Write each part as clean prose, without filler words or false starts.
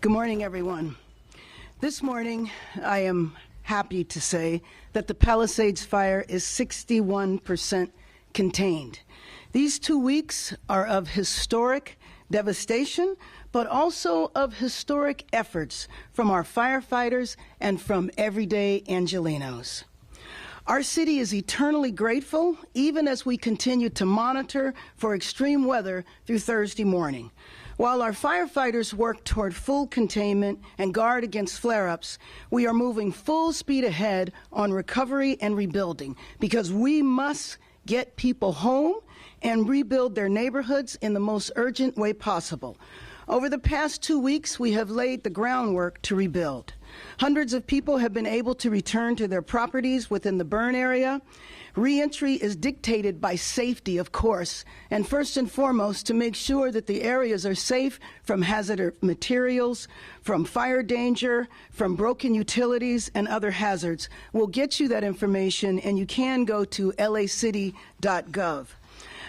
Good morning, everyone. This morning, I am happy to say that the Palisades fire is 61% contained. These 2 weeks are of historic devastation, but also of historic efforts from our firefighters and from everyday Angelenos. Our city is eternally grateful, even as we continue to monitor for extreme weather through Thursday morning. While our firefighters work toward full containment and guard against flare-ups, we are moving full speed ahead on recovery and rebuilding because we must get people home and rebuild their neighborhoods in the most urgent way possible. Over the past 2 weeks, we have laid the groundwork to rebuild. Hundreds of people have been able to return to their properties within the burn area. Reentry is dictated by safety, of course, and first and foremost to make sure that the areas are safe from hazardous materials, from fire danger, from broken utilities and other hazards. We'll get you that information, and you can go to lacity.gov.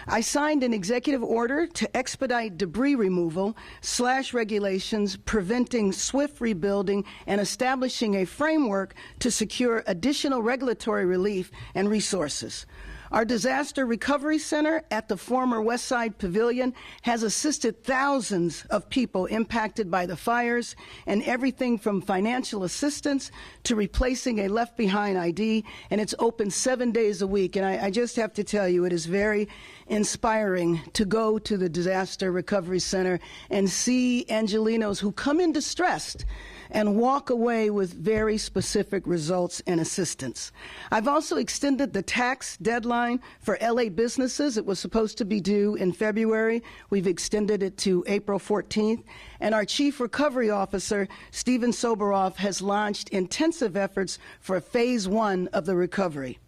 I signed an executive order to expedite debris removal / regulations, preventing swift rebuilding and establishing a framework to secure additional regulatory relief and resources. Our Disaster Recovery Center at the former Westside Pavilion has assisted thousands of people impacted by the fires, and everything from financial assistance to replacing a left-behind ID, and it's open 7 days a week. And I just have to tell you, it is very inspiring to go to the Disaster Recovery Center and see Angelenos who come in distressed and walk away with very specific results and assistance. I've also extended the tax deadline for LA businesses. It was supposed to be due in February. We've extended it to April 14th. And our Chief Recovery Officer, Steven Soberoff, has launched intensive efforts for phase 1 of the recovery.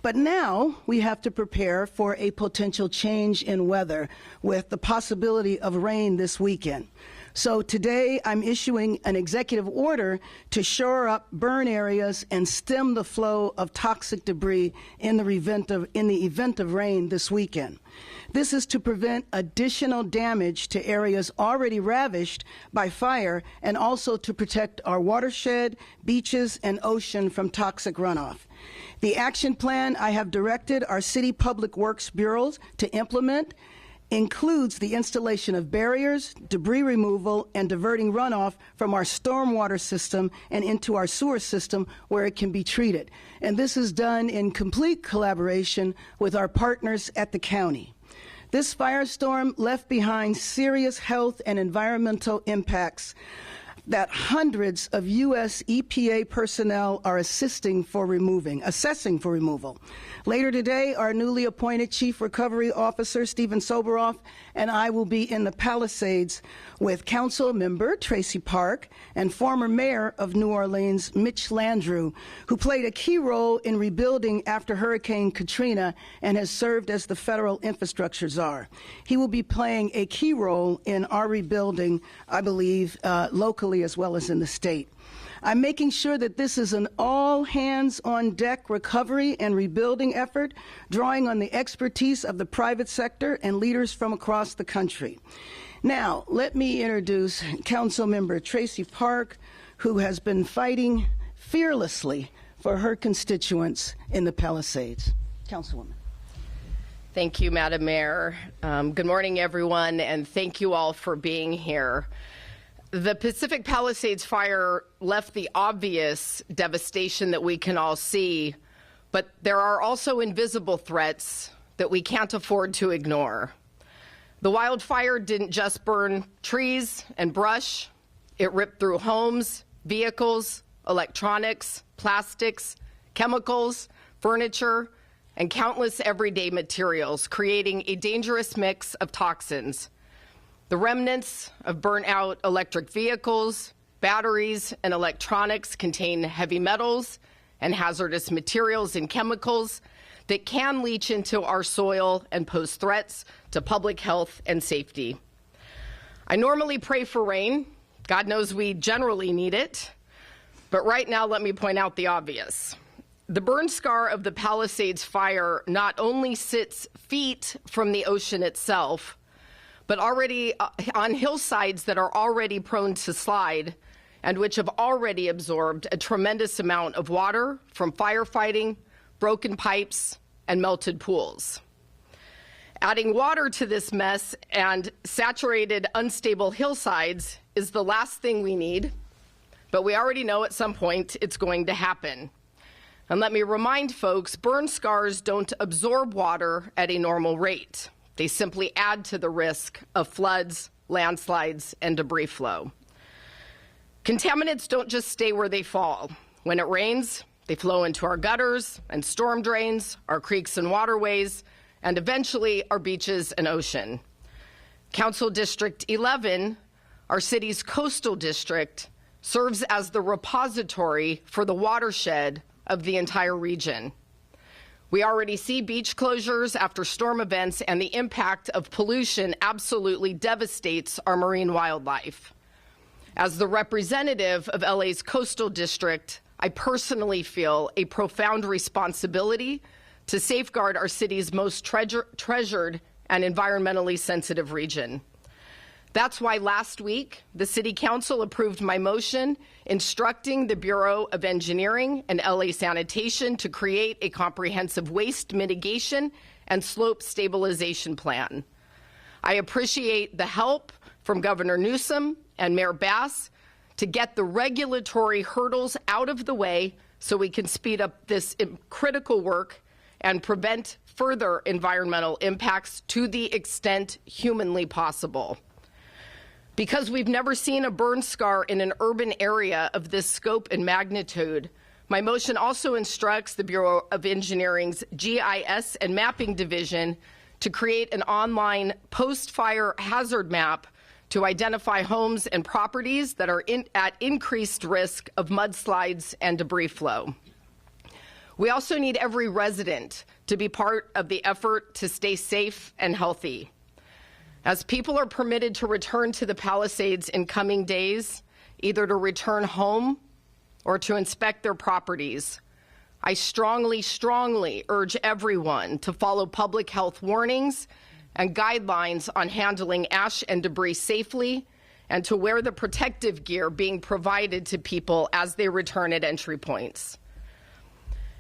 But now we have to prepare for a potential change in weather with the possibility of rain this weekend. So today I'm issuing an executive order to shore up burn areas and stem the flow of toxic debris in the event of rain this weekend. This is to prevent additional damage to areas already ravished by fire and also to protect our watershed, beaches, and ocean from toxic runoff. The action plan I have directed our city public works bureaus to implement includes the installation of barriers, debris removal, and diverting runoff from our stormwater system and into our sewer system where it can be treated. And this is done in complete collaboration with our partners at the county. This firestorm left behind serious health and environmental impacts that hundreds of U.S. EPA personnel are assessing for removal. Later today, our newly appointed Chief Recovery Officer, Steven Soberoff, and I will be in the Palisades with Council Member Tracy Park and former Mayor of New Orleans, Mitch Landrieu, who played a key role in rebuilding after Hurricane Katrina and has served as the federal infrastructure czar. He will be playing a key role in our rebuilding, I believe, locally as well as in the state. I'm making sure that this is an all-hands-on-deck recovery and rebuilding effort, drawing on the expertise of the private sector and leaders from across the country. Now, let me introduce Councilmember Tracy Park, who has been fighting fearlessly for her constituents in the Palisades. Councilwoman. Thank you, Madam Mayor. Good morning, everyone, and thank you all for being here. The Pacific Palisades fire left the obvious devastation that we can all see, but there are also invisible threats that we can't afford to ignore. The wildfire didn't just burn trees and brush. It ripped through homes, vehicles, electronics, plastics, chemicals, furniture, and countless everyday materials, creating a dangerous mix of toxins. The remnants of burnt-out electric vehicles, batteries, and electronics contain heavy metals and hazardous materials and chemicals that can leach into our soil and pose threats to public health and safety. I normally pray for rain. God knows we generally need it. But right now, let me point out the obvious. The burn scar of the Palisades fire not only sits feet from the ocean itself, but already on hillsides that are already prone to slide and which have already absorbed a tremendous amount of water from firefighting, broken pipes, and melted pools. Adding water to this mess and saturated, unstable hillsides is the last thing we need, but we already know at some point it's going to happen. And let me remind folks, burn scars don't absorb water at a normal rate. They simply add to the risk of floods, landslides, and debris flow. Contaminants don't just stay where they fall. When it rains, they flow into our gutters and storm drains, our creeks and waterways, and eventually our beaches and ocean. Council District 11, our city's coastal district, serves as the repository for the watershed of the entire region. We already see beach closures after storm events, and the impact of pollution absolutely devastates our marine wildlife. As the representative of LA's coastal district, I personally feel a profound responsibility to safeguard our city's most treasured and environmentally sensitive region. That's why last week, the City Council approved my motion instructing the Bureau of Engineering and LA Sanitation to create a comprehensive waste mitigation and slope stabilization plan. I appreciate the help from Governor Newsom and Mayor Bass to get the regulatory hurdles out of the way so we can speed up this critical work and prevent further environmental impacts to the extent humanly possible. Because we've never seen a burn scar in an urban area of this scope and magnitude, my motion also instructs the Bureau of Engineering's GIS and Mapping Division to create an online post-fire hazard map to identify homes and properties that are at increased risk of mudslides and debris flow. We also need every resident to be part of the effort to stay safe and healthy. As people are permitted to return to the Palisades in coming days, either to return home or to inspect their properties, I strongly urge everyone to follow public health warnings and guidelines on handling ash and debris safely, and to wear the protective gear being provided to people as they return at entry points.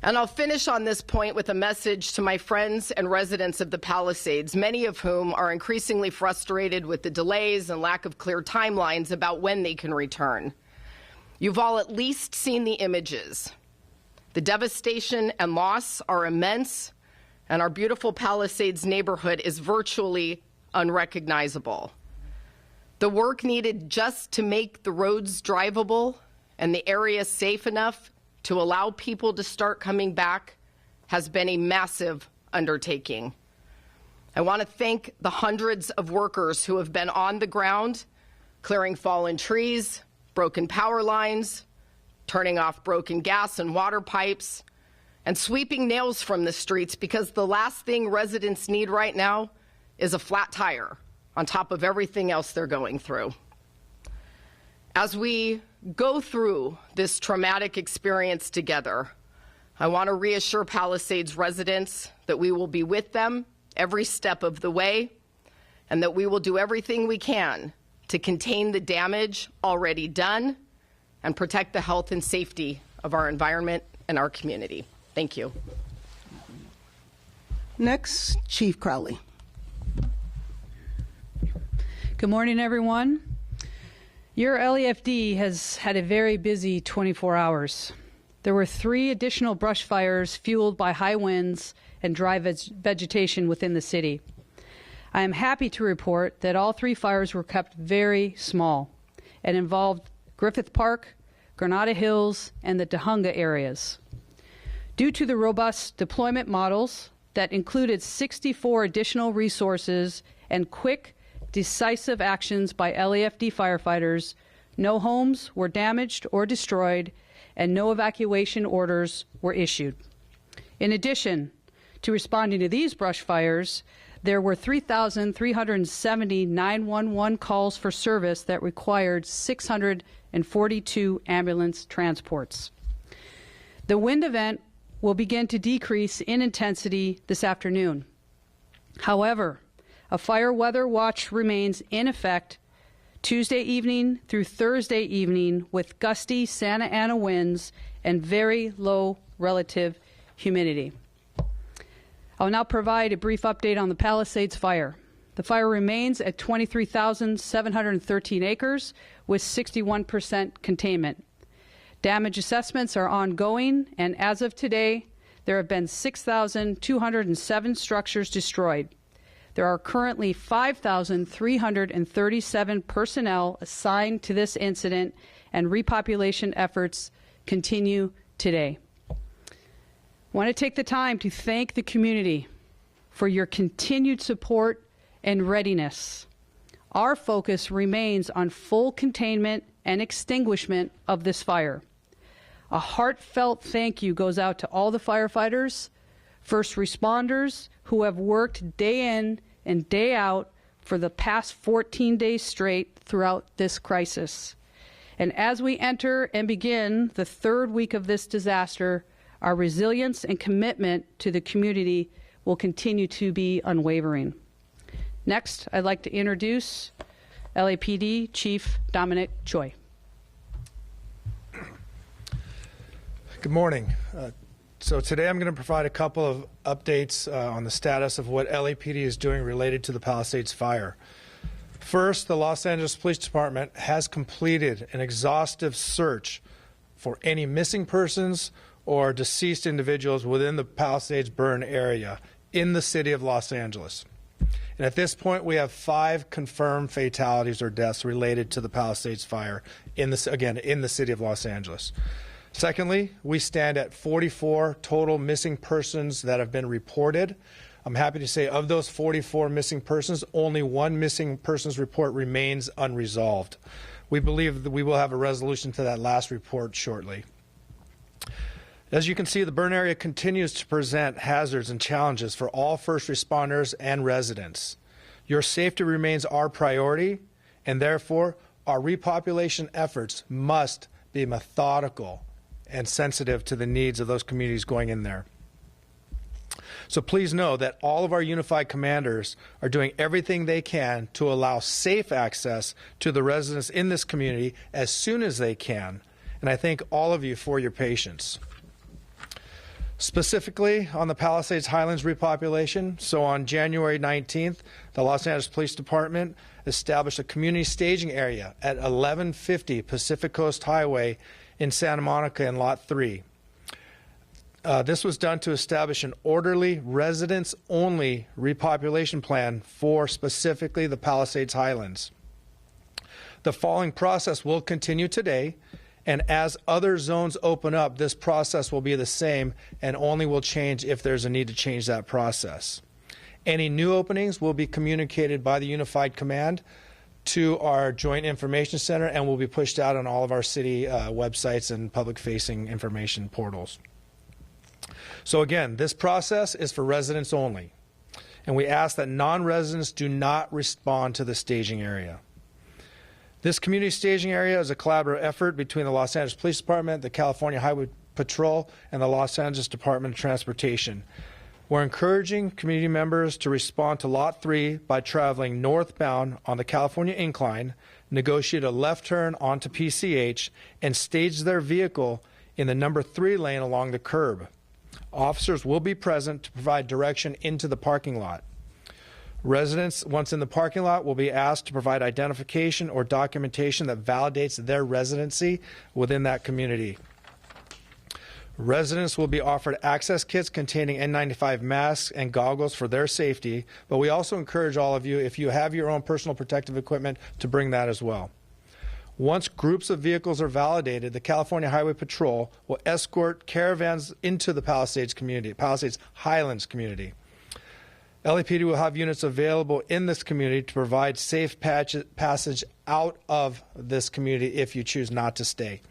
And I'll finish on this point with a message to my friends and residents of the Palisades, many of whom are increasingly frustrated with the delays and lack of clear timelines about when they can return. You've all at least seen the images. The devastation and loss are immense, and our beautiful Palisades neighborhood is virtually unrecognizable. The work needed just to make the roads drivable and the area safe enough to allow people to start coming back has been a massive undertaking. I want to thank the hundreds of workers who have been on the ground, clearing fallen trees, broken power lines, turning off broken gas and water pipes, and sweeping nails from the streets, because the last thing residents need right now is a flat tire on top of everything else they're going through. As we go through this traumatic experience together, I want to reassure Palisades residents that we will be with them every step of the way, and that we will do everything we can to contain the damage already done and protect the health and safety of our environment and our community. Thank you. Next, Chief Crowley. Good morning, everyone. Your LAFD has had a very busy 24 hours. There were 3 additional brush fires fueled by high winds and dry vegetation within the city. I am happy to report that all 3 fires were kept very small and involved Griffith Park, Granada Hills, and the Tujunga areas. Due to the robust deployment models that included 64 additional resources and quick, decisive actions by LAFD firefighters, no homes were damaged or destroyed, and no evacuation orders were issued. In addition to responding to these brush fires, there were 3,370 911 calls for service that required 642 ambulance transports. The wind event will begin to decrease in intensity this afternoon. However, a fire weather watch remains in effect Tuesday evening through Thursday evening with gusty Santa Ana winds and very low relative humidity. I'll now provide a brief update on the Palisades fire. The fire remains at 23,713 acres with 61% containment. Damage assessments are ongoing, and as of today, there have been 6,207 structures destroyed. There are currently 5,337 personnel assigned to this incident, and repopulation efforts continue today. I want to take the time to thank the community for your continued support and readiness. Our focus remains on full containment and extinguishment of this fire. A heartfelt thank you goes out to all the firefighters, first responders who have worked day in and day out for the past 14 days straight throughout this crisis. And as we enter and begin the third week of this disaster, our resilience and commitment to the community will continue to be unwavering. Next, I'd like to introduce LAPD Chief Dominic Choi. Good morning. So today I'm going to provide a couple of updates on the status of what LAPD is doing related to the Palisades fire. First, the Los Angeles Police Department has completed an exhaustive search for any missing persons or deceased individuals within the Palisades burn area in the city of Los Angeles. And at this point, we have 5 confirmed fatalities or deaths related to the Palisades fire in the city of Los Angeles. Secondly, we stand at 44 total missing persons that have been reported. I'm happy to say of those 44 missing persons, only 1 missing persons report remains unresolved. We believe that we will have a resolution to that last report shortly. As you can see, the burn area continues to present hazards and challenges for all first responders and residents. Your safety remains our priority, and therefore our repopulation efforts must be methodical and sensitive to the needs of those communities going in there. So please know that all of our unified commanders are doing everything they can to allow safe access to the residents in this community as soon as they can. And I thank all of you for your patience. Specifically on the Palisades Highlands repopulation, so on January 19th, the Los Angeles Police Department established a community staging area at 1150 Pacific Coast Highway in Santa Monica in Lot 3. This was done to establish an orderly, residents-only repopulation plan for specifically the Palisades Highlands. The following process will continue today, and as other zones open up, this process will be the same and only will change if there's a need to change that process. Any new openings will be communicated by the Unified Command to our Joint Information Center and will be pushed out on all of our city websites and public-facing information portals. So again, this process is for residents only, and we ask that non-residents do not respond to the staging area. This community staging area is a collaborative effort between the Los Angeles Police Department, the California Highway Patrol, and the Los Angeles Department of Transportation. We're encouraging community members to respond to Lot 3 by traveling northbound on the California Incline, negotiate a left turn onto PCH, and stage their vehicle in the number 3 lane along the curb. Officers will be present to provide direction into the parking lot. Residents, once in the parking lot, will be asked to provide identification or documentation that validates their residency within that community. Residents will be offered access kits containing N95 masks and goggles for their safety, but we also encourage all of you, if you have your own personal protective equipment, to bring that as well. Once groups of vehicles are validated, the California Highway Patrol will escort caravans into the Palisades Highlands community. LAPD will have units available in this community to provide safe passage out of this community if you choose not to stay.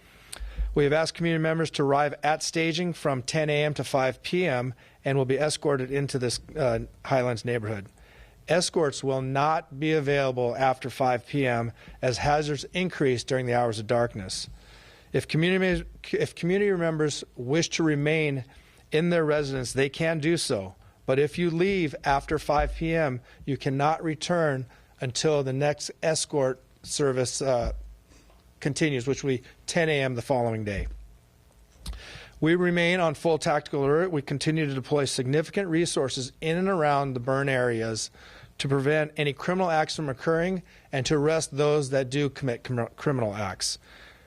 We have asked community members to arrive at staging from 10 a.m. to 5 p.m. and will be escorted into this Highlands neighborhood. Escorts will not be available after 5 p.m. as hazards increase during the hours of darkness. If community members wish to remain in their residence, they can do so. But if you leave after 5 p.m., you cannot return until the next escort service continues, which will be 10 a.m. the following day. We remain on full tactical alert. We continue to deploy significant resources in and around the burn areas to prevent any criminal acts from occurring and to arrest those that do commit criminal acts.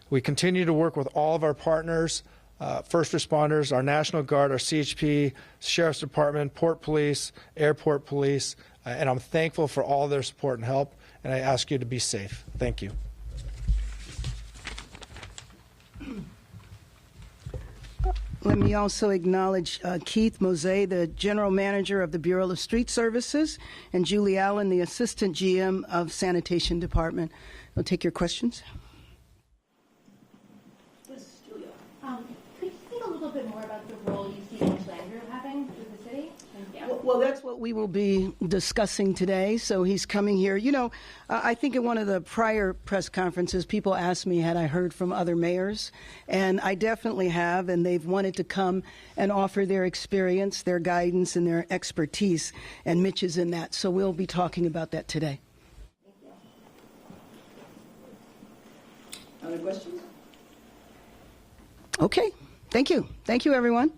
We continue to work with all of our partners, first responders, our National Guard, our CHP, Sheriff's Department, Port Police, Airport Police, and I'm thankful for all their support and help, and I ask you to be safe. Thank you. Let me also acknowledge Keith Mose, the General Manager of the Bureau of Street Services, and Julie Allen, the Assistant GM of Sanitation Department. We'll take your questions. This is Julia. Could you speak a little bit more about the role you see each lander having with the city? Thank you. Well, that's what we will be discussing today. So he's coming here. You know, I think in one of the prior press conferences, people asked me, had I heard from other mayors? And I definitely have, and they've wanted to come and offer their experience, their guidance, and their expertise. And Mitch is in that. So we'll be talking about that today. Thank you. Other questions? Okay. Thank you. Thank you, everyone.